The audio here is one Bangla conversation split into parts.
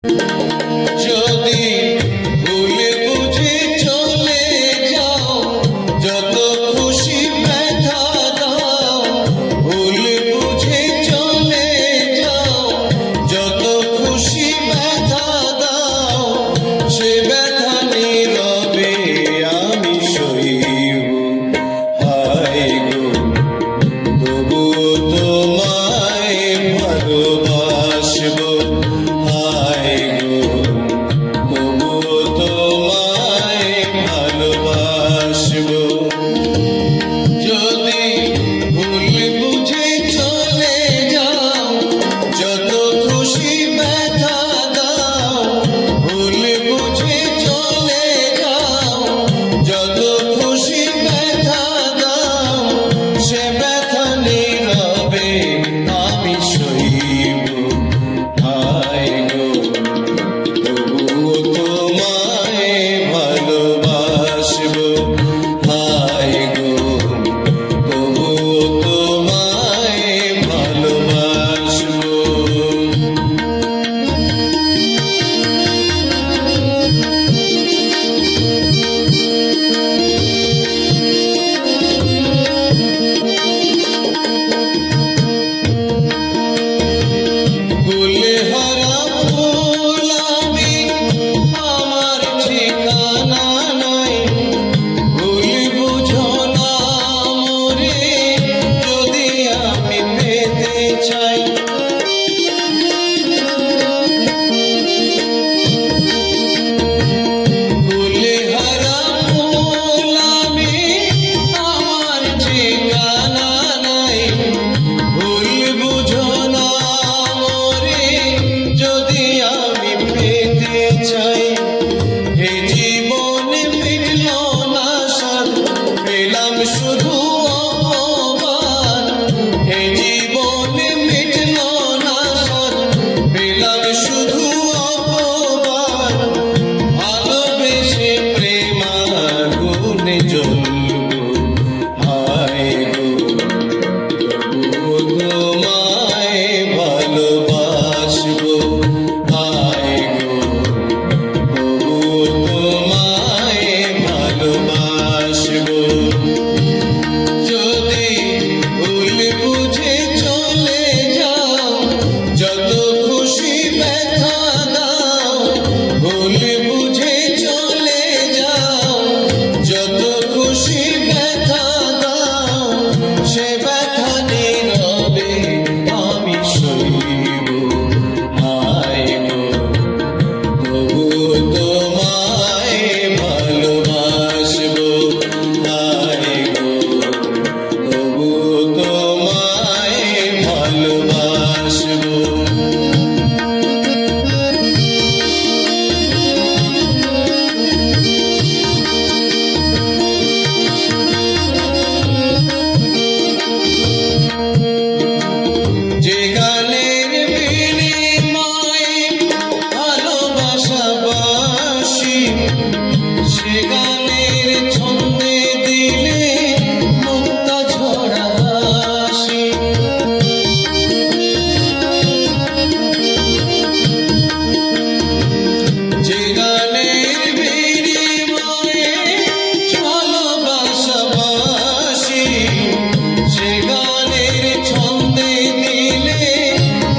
যদি ভুলে বুঝে চলে যাও, যত খুশি ব্যথা দাও। ভুলে বুঝে চলে যাও, যত খুশি ব্যথা দাও। সে ব্যথা নীরবে আমি সইব, হায় গো তবুও তোমায় ভালোবাসবো। যদি ভুল বুঝে চলে যাও, যত খুশি ব্যথা দাও। ভুল বুঝে চলে যাও, যত খুশি ব্যথা দাও। সে ব্যথা নীরবে আমি সইব, হায় গো তবুও তোমায় ভালোবাসবো। হায় গো তবুও তোমায় ভালোবাসবো। ফুলহারা ফুল আমি, আমার ঠিকানা নাই। ভুল বুঝো না মোরে, যদি আমি পেতে চাই। ফুলহারা ফুল আমি, আমার ঠিকানা নাই। ভুল বুঝো না মোরে, যদি আমি পেতে চাই। এ জীবনে মিটল না স্বাদ, পেলাম শুধু অপমান। এ জীবনে মিটল না স্বাদ, পেলাম শুধু অপমান। ভালোবেসে প্রেম আগুনে জ্বলবো, হায় গো তবুও তোমায় ভালোবাসবো। হায় গো তবুও তোমায় ভালোবাসবো। যদি ভুল বুঝে চলে যাও, যত খুশি ব্যথা দাও। ভুল বুঝে চলে যাও, যত খুশি ব্যথা দাও। সে ব্যথা নীরবে আমি সইব, হায় গো তবুও তোমায় ভালোবাসবো। হায় গো তবুও তোমায় ভালোবাসবো। যে গানের বিনিময়ে ভালোবাসা বাসি, সে গানের ছন্দে দিলে মুক্তা ঝরা হাসি। যে গানের বিনিময়ে ভালোবাসা বাসি, সে গানের ছন্দে দিলে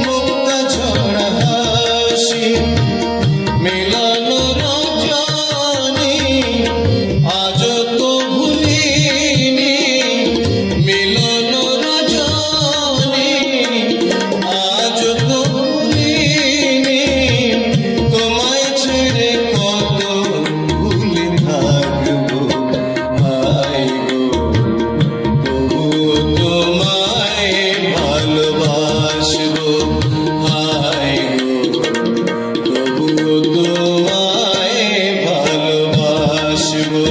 মুক্তা ঝরা হাসি। মিলন রজনী আজ তো ভুলিনি। মিলন রজনী আজ তো ভুলিনি। তোমায় ছেড়ে কত ভুলে থাকবো, হায় গো তবুও তোমায় ভালোবাসবো। হায় গো তবুও তোমায় ভালোবাসবো।